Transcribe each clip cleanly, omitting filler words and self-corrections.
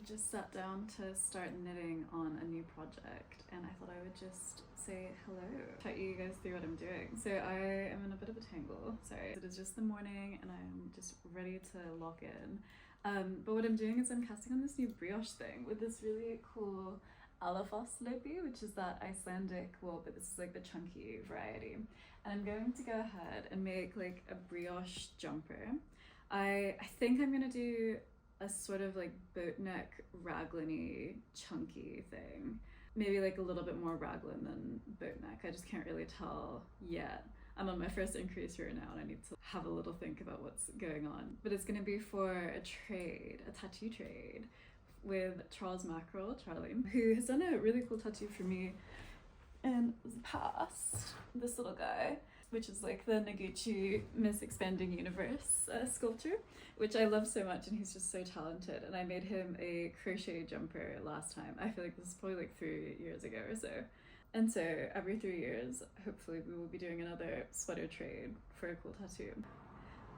just sat down to start knitting on a new project, and I thought I would just say hello, chat you guys through what I'm doing. So I am in a bit of a tangle. Sorry, it is just the morning and I'm just ready to lock in. But what I'm doing is I'm casting on this new brioche thing with this really cool alafosslopi, which is that Icelandic wool, but this is like the chunky variety. And I'm going to go ahead and make like a brioche jumper. I think I'm gonna do a sort of like boat neck raglan-y chunky thing. Maybe like a little bit more raglan than boat neck. I just can't really tell yet. I'm on my first increase here now and I need to have a little think about what's going on. But it's gonna be for a trade, a tattoo trade with Charles Mackerel, Charlie, who has done a really cool tattoo for me in the past. This little guy, which is like the Noguchi Miss Expanding Universe sculpture, which I love so much, and he's just so talented. And I made him a crochet jumper last time. I feel like this is probably like 3 years ago or so. And so every 3 years, hopefully we will be doing another sweater trade for a cool tattoo.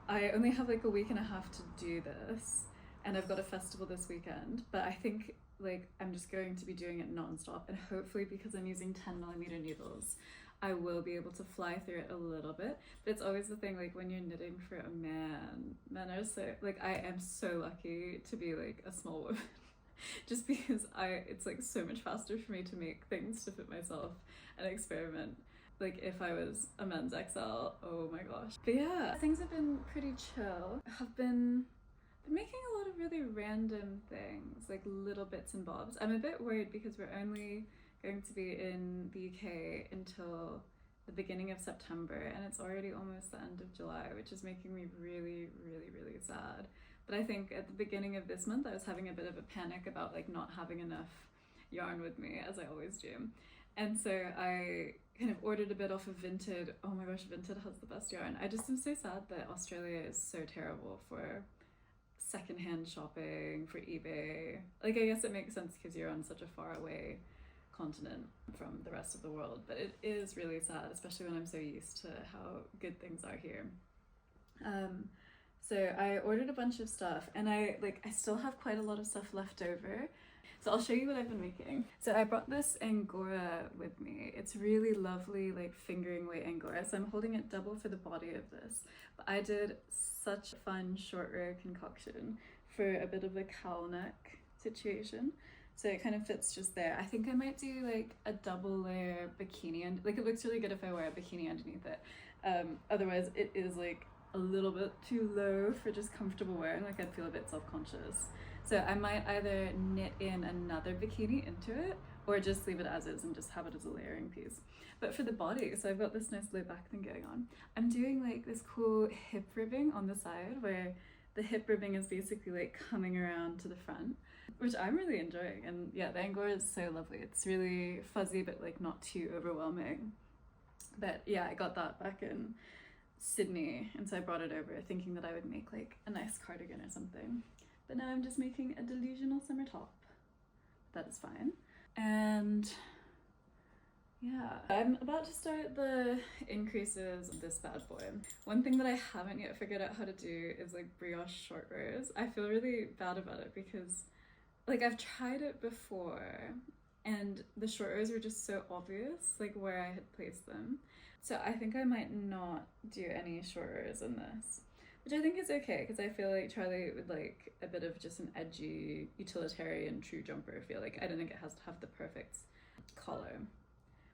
I only have like a week and a half to do this, and I've got a festival this weekend, but I think like I'm just going to be doing it non-stop, and hopefully because I'm using 10mm needles, I will be able to fly through it a little bit. But it's always the thing, like when you're knitting for a man, men are so, like I am so lucky to be like a small woman just because it's like so much faster for me to make things to fit myself and experiment. Like if I was a men's XL, oh my gosh. But yeah, things have been pretty chill. I've been making a lot of really random things, like little bits and bobs. I'm a bit worried because we're only going to be in the UK until the beginning of September, and it's already almost the end of July, which is making me really, really, really sad. But I think at the beginning of this month, I was having a bit of a panic about like not having enough yarn with me, as I always do. And so I kind of ordered a bit off of Vinted. Oh my gosh, Vinted has the best yarn. I just am so sad that Australia is so terrible for secondhand shopping, for eBay. Like I guess it makes sense because you're on such a far away continent from the rest of the world, but it is really sad, especially when I'm so used to how good things are here. So I ordered a bunch of stuff, and I still have quite a lot of stuff left over. So I'll show you what I've been making. So I brought this Angora with me. It's really lovely, like fingering weight Angora. So I'm holding it double for the body of this. But I did such a fun short row concoction for a bit of a cowl neck situation. So it kind of fits just there. I think I might do like a double layer bikini, and like it looks really good if I wear a bikini underneath it. Otherwise it is like a little bit too low for just comfortable wearing. Like I'd feel a bit self-conscious. So I might either knit in another bikini into it or just leave it as is and just have it as a layering piece. But for the body, so I've got this nice low back thing going on. I'm doing like this cool hip ribbing on the side where the hip ribbing is basically like coming around to the front, which I'm really enjoying. And yeah, the Angora is so lovely. It's really fuzzy, but like not too overwhelming. But yeah, I got that back in Sydney, and so I brought it over thinking that I would make like a nice cardigan or something. But now I'm just making a delusional summer top. That is fine. And yeah, I'm about to start the increases of this bad boy. One thing that I haven't yet figured out how to do is like brioche short rows. I feel really bad about it because like I've tried it before and the short rows were just so obvious, like where I had placed them. So I think I might not do any short rows in this, which I think is okay because I feel like Charlie would like a bit of just an edgy, utilitarian true jumper feel. Like I don't think it has to have the perfect collar.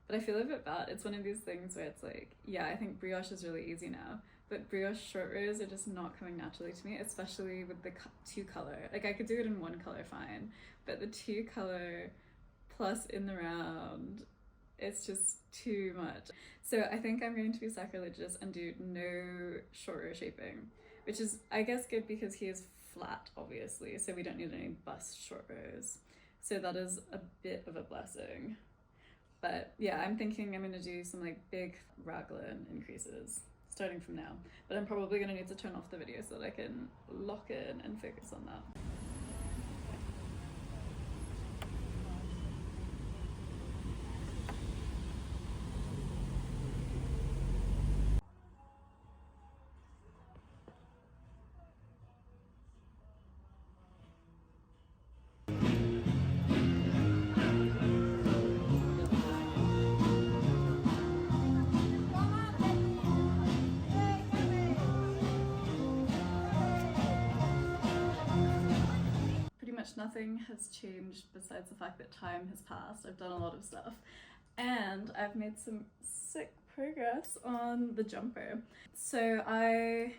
But I feel a bit bad. It's one of these things where it's like, yeah, I think brioche is really easy now, but brioche short rows are just not coming naturally to me, especially with the two color. Like I could do it in one color fine, but the two color plus in the round, it's just too much. So I think I'm going to be sacrilegious and do no short row shaping, which is I guess good because he is flat obviously, so we don't need any bust short rows. So that is a bit of a blessing. But yeah, I'm thinking I'm gonna do some like big raglan increases starting from now. But I'm probably gonna need to turn off the video so that I can lock in and focus on that. nothing has changed besides the fact that time has passed. I've done a lot of stuff, and I've made some sick progress on the jumper. So I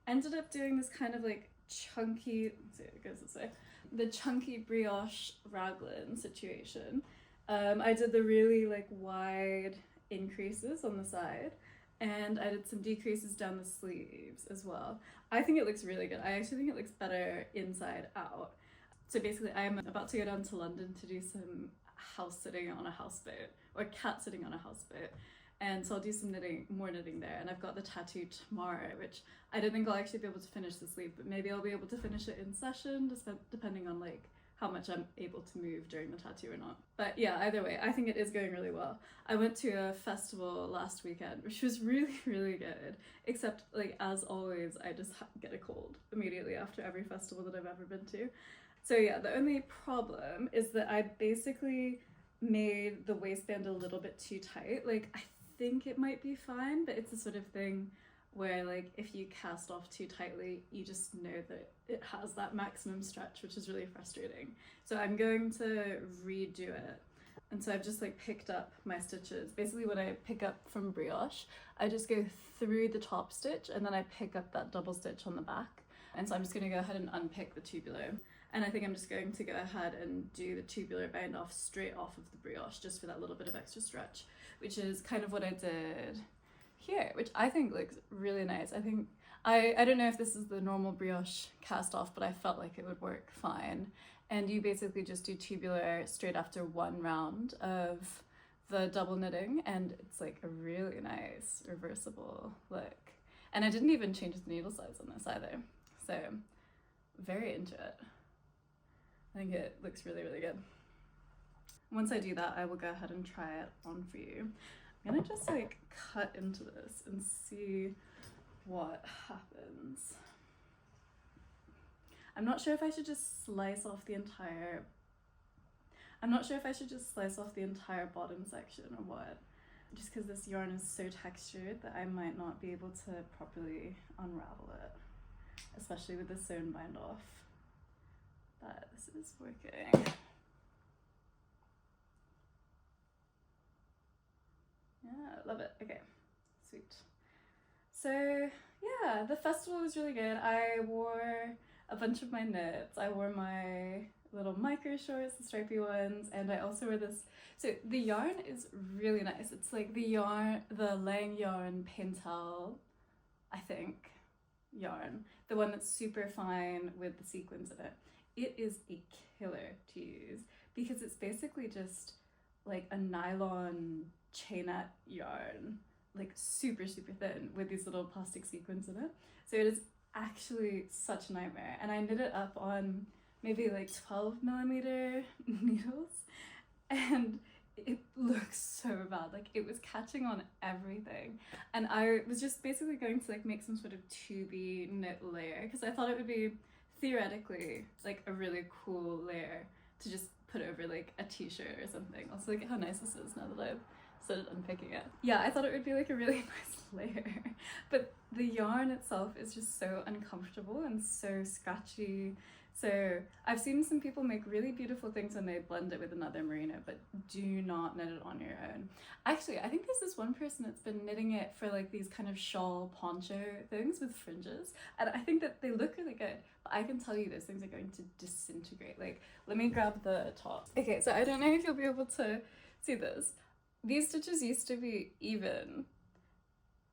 ended up doing this kind of like chunky, let's see, it goes this way, the chunky brioche raglan situation. I did the really like wide increases on the side, and I did some decreases down the sleeves as well. I think it looks really good. I actually think it looks better inside out. So basically I'm about to go down to London to do some house sitting on a houseboat, or cat sitting on a houseboat. And so I'll do some knitting, more knitting there. And I've got the tattoo tomorrow, which I don't think I'll actually be able to finish the sleeve, but maybe I'll be able to finish it in session, depending on like how much I'm able to move during the tattoo or not. But yeah, either way, I think it is going really well. I went to a festival last weekend, which was really, really good. Except like, as always, I just get a cold immediately after every festival that I've ever been to. So yeah, the only problem is that I basically made the waistband a little bit too tight. Like, I think it might be fine, but it's the sort of thing where like if you cast off too tightly, you just know that it has that maximum stretch, which is really frustrating. So I'm going to redo it. And so I've just like picked up my stitches. Basically when I pick up from brioche, I just go through the top stitch and then I pick up that double stitch on the back. And so I'm just going to go ahead and unpick the tubular. And I think I'm just going to go ahead and do the tubular bind off straight off of the brioche, just for that little bit of extra stretch, which is kind of what I did here, which I think looks really nice. I think, I don't know if this is the normal brioche cast off, but I felt like it would work fine. And you basically just do tubular straight after one round of the double knitting, and it's like a really nice reversible look. And I didn't even change the needle size on this either, so very into it. I think it looks really, really good. Once I do that, I will go ahead and try it on for you. I'm gonna just like cut into this and see what happens. I'm not sure if I should just slice off the entire, bottom section or what. Just because this yarn is so textured that I might not be able to properly unravel it, especially with the sewn bind off. But this is working. Yeah, love it. Okay, sweet. So yeah, the festival was really good. I wore a bunch of my knits. I wore my little micro shorts, the stripy ones, and I also wore this. So the yarn is really nice. It's like the Lang Yarn Pentel, I think, yarn. The one that's super fine with the sequins in it. It is a killer to use because it's basically just like a nylon chainette yarn, like super, super thin with these little plastic sequins in it. So it is actually such a nightmare. And I knit it up on maybe like 12mm needles, and it looks so bad. Like it was catching on everything. And I was just basically going to like make some sort of tubey knit layer because I thought it would be theoretically like a really cool layer to just put over like a t-shirt or something. Also, look at how nice this is now that I've started unpicking it. Yeah, I thought it would be like a really nice layer, but the yarn itself is just so uncomfortable and so scratchy. So I've seen some people make really beautiful things when they blend it with another merino, but do not knit it on your own. Actually, I think there's this one person that's been knitting it for like these kind of shawl poncho things with fringes, and I think that they look really good, but I can tell you those things are going to disintegrate. Like, let me grab the top. Okay, so I don't know if you'll be able to see this. These stitches used to be even,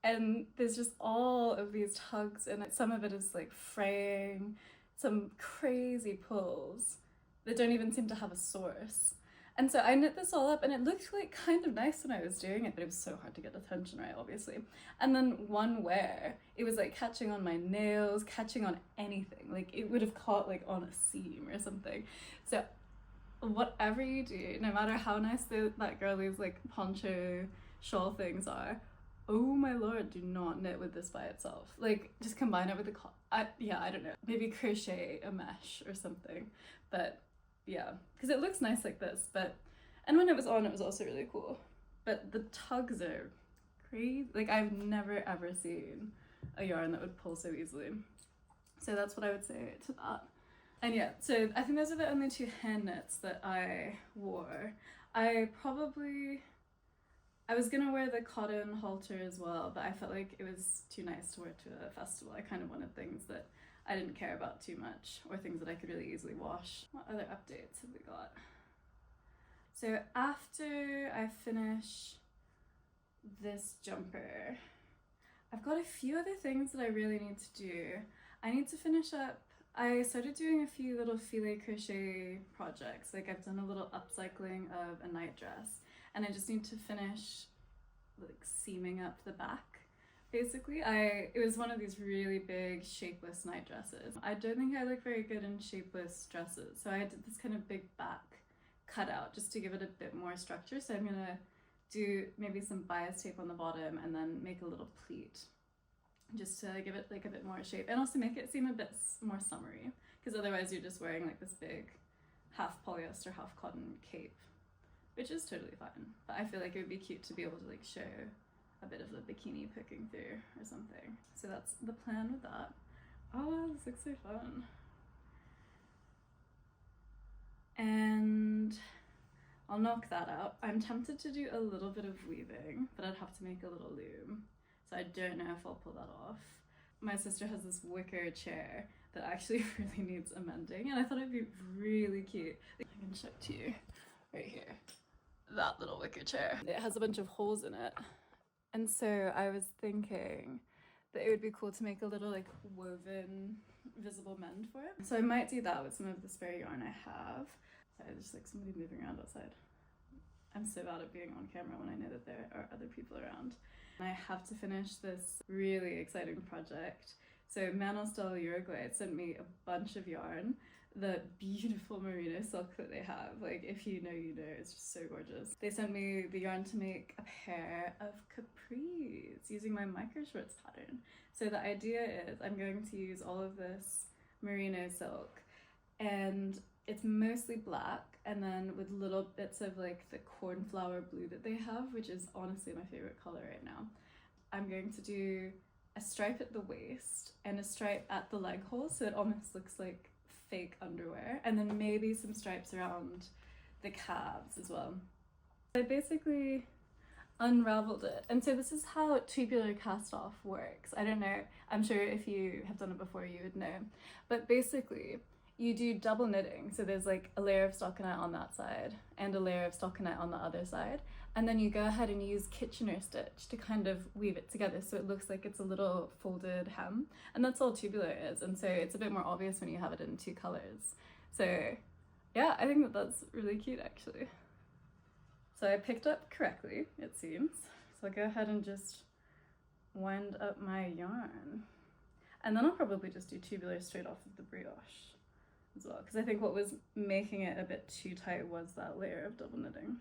and there's just all of these tugs, and some of it is like fraying, some crazy pulls that don't even seem to have a source. And so I knit this all up, and it looked like kind of nice when I was doing it, but it was so hard to get the tension right, obviously. And then one wear, it was like catching on my nails, catching on anything. Like it would have caught like on a seam or something. So whatever you do, no matter how nice that girlie's like poncho shawl things are, oh my lord, do not knit with this by itself. Like, just combine it with the I don't know, maybe crochet a mesh or something. But yeah, because it looks nice like this, but, and when it was on, it was also really cool. But the tugs are crazy. Like, I've never ever seen a yarn that would pull so easily. So that's what I would say to that. And yeah, so I think those are the only two hand knits that I wore. I was gonna wear the cotton halter as well, but I felt like it was too nice to wear to a festival. I kind of wanted things that I didn't care about too much, or things that I could really easily wash. What other updates have we got? So after I finish this jumper, I've got a few other things that I really need to do. I need to finish up, I started doing a few little filet crochet projects. Like I've done a little upcycling of a night dress, and I just need to finish like seaming up the back. Basically, it was one of these really big shapeless night dresses. I don't think I look very good in shapeless dresses, so I did this kind of big back cutout just to give it a bit more structure. So I'm gonna do maybe some bias tape on the bottom and then make a little pleat just to give it like a bit more shape, and also make it seem a bit more summery, because otherwise you're just wearing like this big half polyester half cotton cape, which is totally fine, but I feel like it would be cute to be able to like show a bit of the bikini poking through or something. So that's the plan with that. Oh, this looks so fun. And I'll knock that out. I'm tempted to do a little bit of weaving, but I'd have to make a little loom, so I don't know if I'll pull that off. My sister has this wicker chair that actually really needs amending, and I thought it'd be really cute. I can show it to you right here. That little wicker chair. It has a bunch of holes in it, and so I was thinking that it would be cool to make a little like woven visible mend for it. So I might do that with some of the spare yarn I have. Sorry, there's like somebody moving around outside. I'm so bad at being on camera when I know that there are other people around. And I have to finish this really exciting project. So Manos del Uruguay sent me a bunch of yarn, the beautiful merino silk that they have. Like if you know, you know, it's just so gorgeous. They sent me the yarn to make a pair of capris using my micro shorts pattern. So the idea is I'm going to use all of this merino silk, and it's mostly black, and then with little bits of like the cornflower blue that they have, which is honestly my favorite color right now. I'm going to do a stripe at the waist and a stripe at the leg hole, so it almost looks like fake underwear, and then maybe some stripes around the calves as well. I basically unraveled it, and so this is how tubular cast off works. I don't know, I'm sure if you have done it before you would know, but basically you do double knitting. So there's like a layer of stockinette on that side and a layer of stockinette on the other side, and then you go ahead and use Kitchener stitch to kind of weave it together so it looks like it's a little folded hem, and that's all tubular is, and so it's a bit more obvious when you have it in two colors. So yeah, I think that that's really cute actually. So I picked up correctly, it seems. So I'll go ahead and just wind up my yarn, and then I'll probably just do tubular straight off of the brioche as well, because I think what was making it a bit too tight was that layer of double knitting.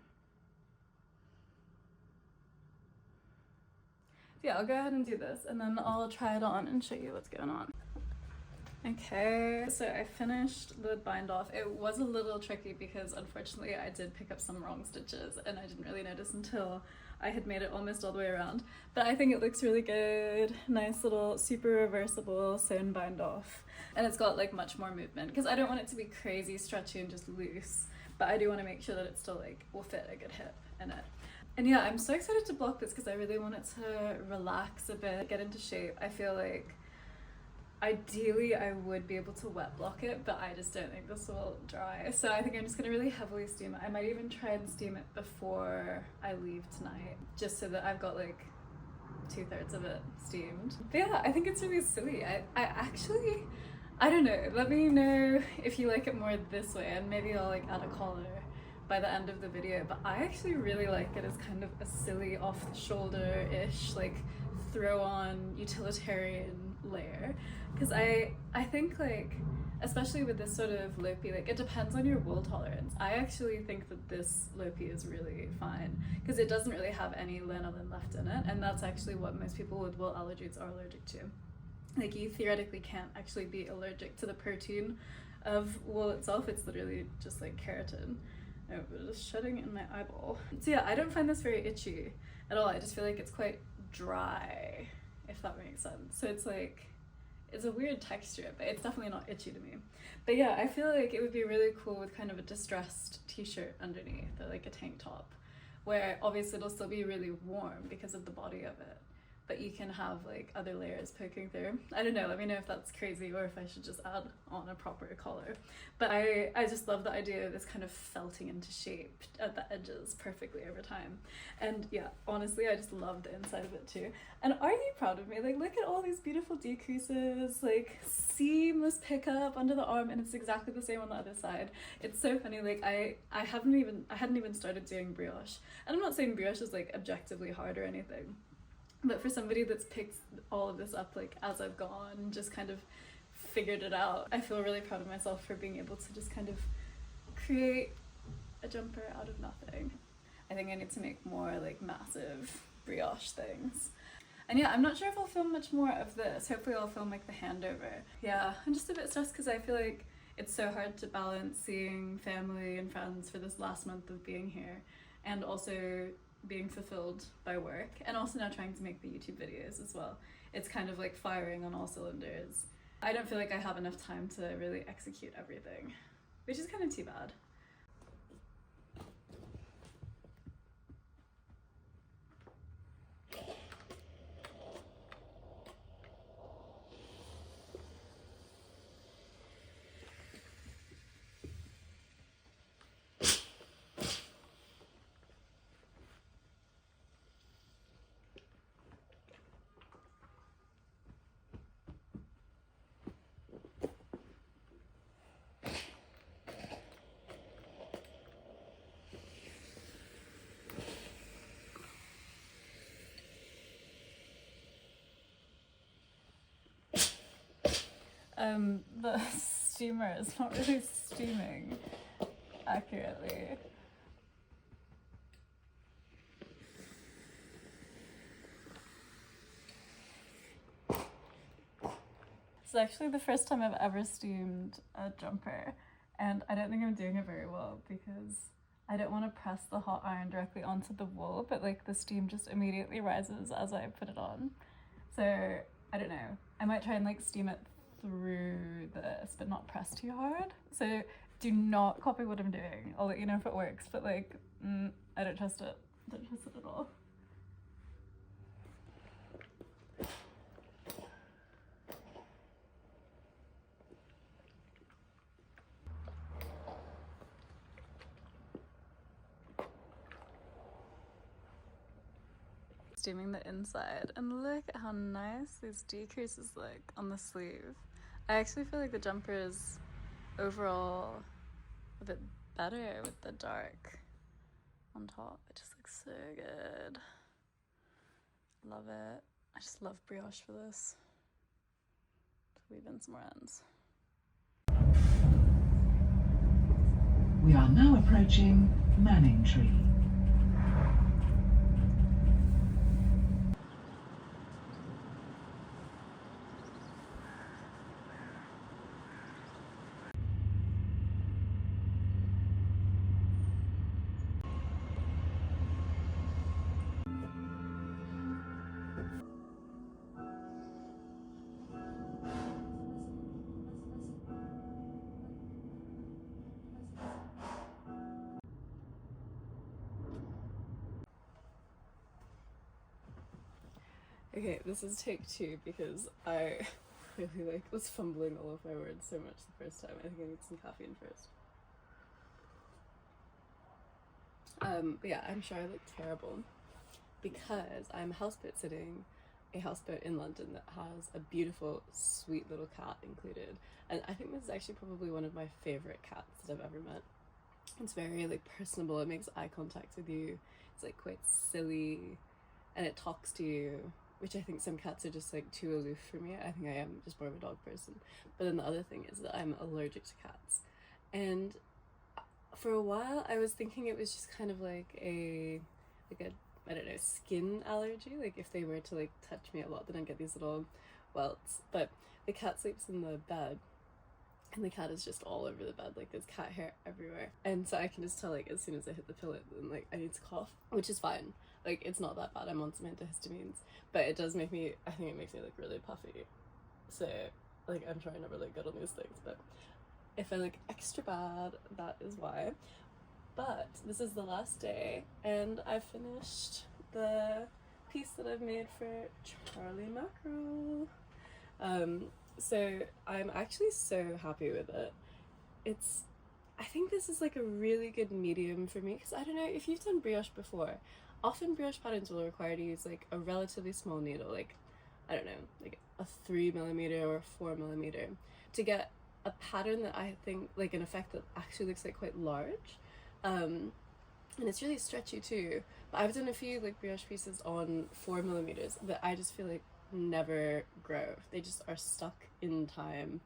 So yeah, I'll go ahead and do this, and then I'll try it on and show you what's going on. Okay, so I finished the bind off. It was a little tricky because unfortunately I did pick up some wrong stitches, and I didn't really notice until I had made it almost all the way around. But I think it looks really good. Nice little super reversible sewn bind off. And it's got like much more movement, because I don't want it to be crazy stretchy and just loose, but I do want to make sure that it still like will fit a good hip in it. And yeah, I'm so excited to block this because I really want it to relax a bit, get into shape. I feel like ideally I would be able to wet block it, but I just don't think this will dry. So I think I'm just gonna really heavily steam it. I might even try and steam it before I leave tonight, just so that I've got like 2/3 of it steamed. But yeah, I think it's really silly. I actually, I don't know, let me know if you like it more this way, and maybe I'll like add a collar by the end of the video, but I actually really like it as kind of a silly off the shoulder-ish, like throw on utilitarian layer, because I think like, especially with this sort of lopi, like it depends on your wool tolerance. I actually think that this lopi is really fine because it doesn't really have any lanolin left in it, and that's actually what most people with wool allergies are allergic to. Like you theoretically can't actually be allergic to the protein of wool itself. It's literally just like keratin. Oh, but it's shedding in my eyeball. So yeah, I don't find this very itchy at all. I just feel like it's quite dry, if that makes sense. So it's like, it's a weird texture, but it's definitely not itchy to me. But yeah, I feel like it would be really cool with kind of a distressed t-shirt underneath, or like a tank top, where obviously it'll still be really warm because of the body of it, but you can have like other layers poking through. I don't know, let me know if that's crazy or if I should just add on a proper collar. But I just love the idea of this kind of felting into shape at the edges perfectly over time. And yeah, honestly, I just love the inside of it too. And are you proud of me? Like, look at all these beautiful decreases, like seamless pickup under the arm, and it's exactly the same on the other side. It's so funny, like I hadn't even started doing brioche. And I'm not saying brioche is like objectively hard or anything, but for somebody that's picked all of this up like as I've gone and just kind of figured it out, I feel really proud of myself for being able to just kind of create a jumper out of nothing. I think I need to make more like massive brioche things. And yeah, I'm not sure if I'll film much more of this. Hopefully I'll film like the handover. Yeah, I'm just a bit stressed because I feel like it's so hard to balance seeing family and friends for this last month of being here, and also being fulfilled by work, and also now trying to make the YouTube videos as well. It's kind of like firing on all cylinders. I don't feel like I have enough time to really execute everything, which is kind of too bad. The steamer is not really steaming accurately. It's actually the first time I've ever steamed a jumper, and I don't think I'm doing it very well because I don't want to press the hot iron directly onto the wool, but like the steam just immediately rises as I put it on. So I don't know, I might try and like steam it through this but not press too hard. So do not copy what I'm doing. I'll let you know if it works, but like I don't trust it. Don't trust it at all. Steaming the inside, and look at how nice these decreases look on the sleeve. I actually feel like the jumper is overall a bit better with the dark on top. It just looks so good. Love it. I just love brioche for this. Weave in some more ends. We are now approaching Manning Tree. Okay, this is take 2 because I really like was fumbling all of my words so much the first time. I think I need some caffeine first. But yeah, I'm sure I look terrible because I'm houseboat sitting a houseboat in London that has a beautiful, sweet little cat included. And I think this is actually probably one of my favorite cats that I've ever met. It's very like personable, it makes eye contact with you, it's like quite silly, and it talks to you, which I think some cats are just like too aloof for me. I think I am just more of a dog person. But then the other thing is that I'm allergic to cats. And for a while I was thinking it was just kind of like a I don't know, skin allergy. Like if they were to like touch me a lot, then I'd get these little welts. But the cat sleeps in the bed, and the cat is just all over the bed, like there's cat hair everywhere. And so I can just tell like as soon as I hit the pillow, then like I need to cough, which is fine. Like it's not that bad, I'm on some antihistamines, but it does make me, I think it makes me look really puffy. so like I'm trying to look good on these things, but if I look extra bad, that is why. But this is the last day and I finished the piece that I've made for Charlie Mackerel. So I'm actually so happy with it. I think this is like a really good medium for me, because I don't know if you've done brioche before. Often brioche patterns will require to use like a relatively small needle, like I don't know, like a 3mm or a 4mm, to get a pattern that I think, like an effect that actually looks like quite large. And it's really stretchy too. But I've done a few like brioche pieces on 4mm that I just feel like never grow. They just are stuck in time.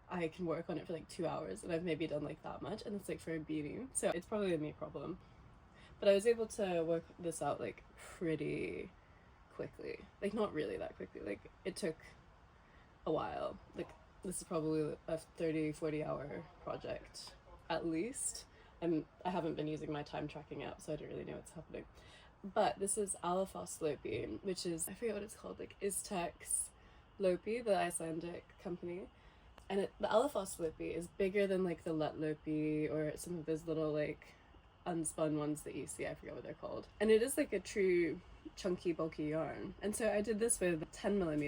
I can work on it for like 2 hours and I've maybe done like that much, and it's like for a beanie, so it's probably a me problem. But I was able to work this out like pretty quickly, like not really that quickly, like it took a while. Like this is probably a 30-40 hour project at least, and I haven't been using my time tracking app, so I don't really know what's happening. But this is alafosslopi, which is, I forget what it's called, like Lopi, the Icelandic company. And the alafosslopi is bigger than like the letlopi or some of those little like unspun ones that you see. I forget what they're called. And it is like a true chunky, bulky yarn. And so I did this with 10mm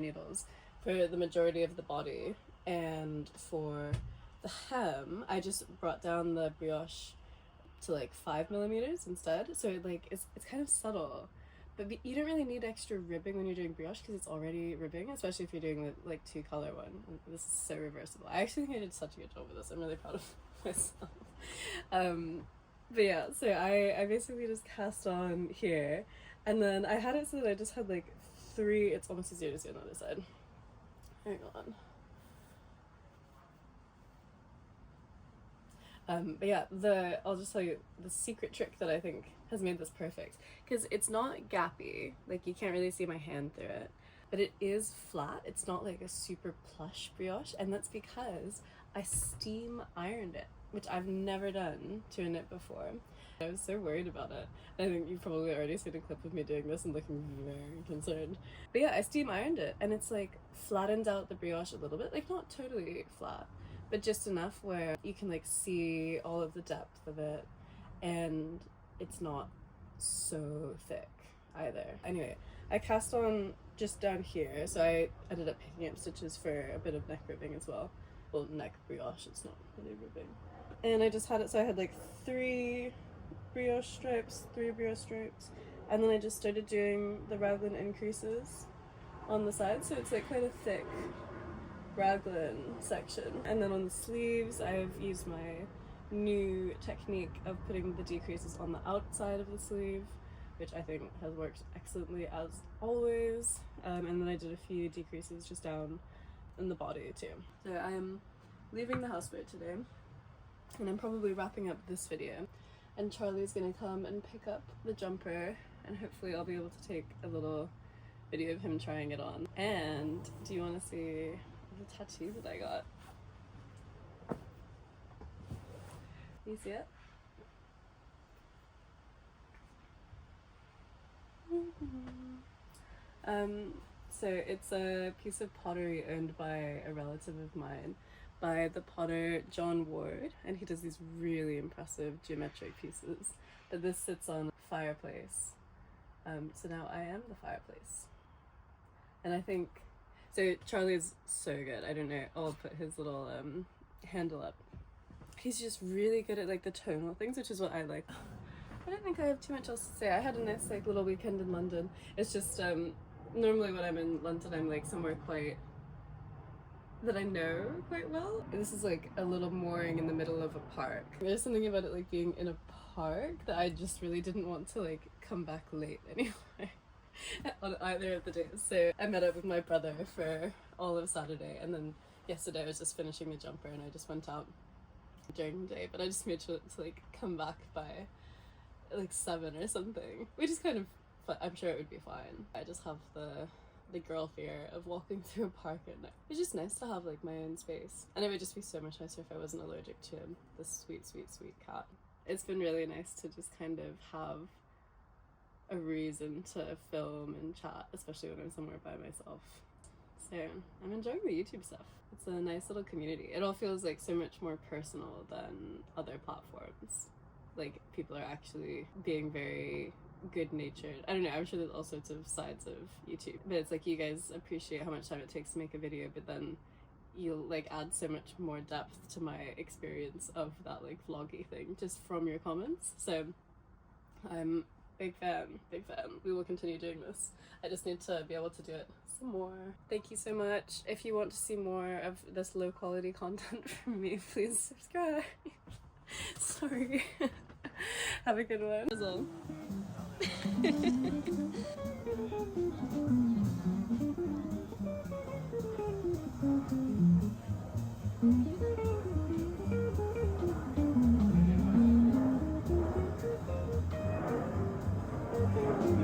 needles for the majority of the body. And for the hem, I just brought down the brioche to like 5mm instead. So it like it's kind of subtle. But you don't really need extra ribbing when you're doing brioche because it's already ribbing, especially if you're doing the like 2-color one. This is so reversible. I actually think I did such a good job with this. I'm really proud of myself. But yeah, so I basically just cast on here, and then I had it so that I just had like 3. It's almost easier to see on the other side. Hang on. But yeah, I'll just tell you the secret trick that I think has made this perfect, because it's not gappy, like you can't really see my hand through it, but it is flat. It's not like a super plush brioche, and that's because I steam ironed it, which I've never done to a knit before. I was so worried about it. I think you've probably already seen a clip of me doing this and looking very concerned. But yeah, I steam ironed it, and it's like flattened out the brioche a little bit, like not totally flat, but just enough where you can like see all of the depth of it, and it's not so thick either. Anyway, I cast on just down here, so I ended up picking up stitches for a bit of neck ribbing as well. Well, neck brioche, it's not really ribbing. And I just had it so I had like 3 brioche stripes, and then I just started doing the raglan increases on the side, so it's like quite a thick raglan section. And then on the sleeves I've used my new technique of putting the decreases on the outside of the sleeve, which I think has worked excellently as always. And then I did a few decreases just down in the body too. So I am leaving the houseboat today, and I'm probably wrapping up this video, and Charlie's gonna come and pick up the jumper, and hopefully I'll be able to take a little video of him trying it on. And do you want to see the tattoo that I got? You see it? So it's a piece of pottery owned by a relative of mine, by the potter John Ward, and he does these really impressive geometric pieces. But this sits on a fireplace. So now I am the fireplace. And I think, so Charlie is so good. I don't know, I'll put his little handle up. He's just really good at like the tonal things, which is what I like. I don't think I have too much else to say. I had a nice like little weekend in London. It's just normally when I'm in London I'm like somewhere quite that I know quite well. This is like a little mooring in the middle of a park. There's something about it like being in a park that I just really didn't want to like come back late anyway on either of the days. So I met up with my brother for all of Saturday, and then yesterday I was just finishing the jumper and I just went out during the day, but I just made sure to like come back by like 7 or something, which is kind of fun. I'm sure it would be fine. I just have the girl fear of walking through a park at night. It's just nice to have like my own space, and it would just be so much nicer if I wasn't allergic to this sweet cat. It's been really nice to just kind of have a reason to film and chat, especially when I'm somewhere by myself. So I'm enjoying the YouTube stuff. It's a nice little community. It all feels like so much more personal than other platforms. Like, people are actually being very good-natured. I don't know, I'm sure there's all sorts of sides of YouTube, but it's like you guys appreciate how much time it takes to make a video, but then you'll like add so much more depth to my experience of that like vloggy thing just from your comments. So I'm big fan. We will continue doing this. I just need to be able to do it some more. Thank you so much. If you want to see more of this low quality content from me, please subscribe. Sorry. Have a good one.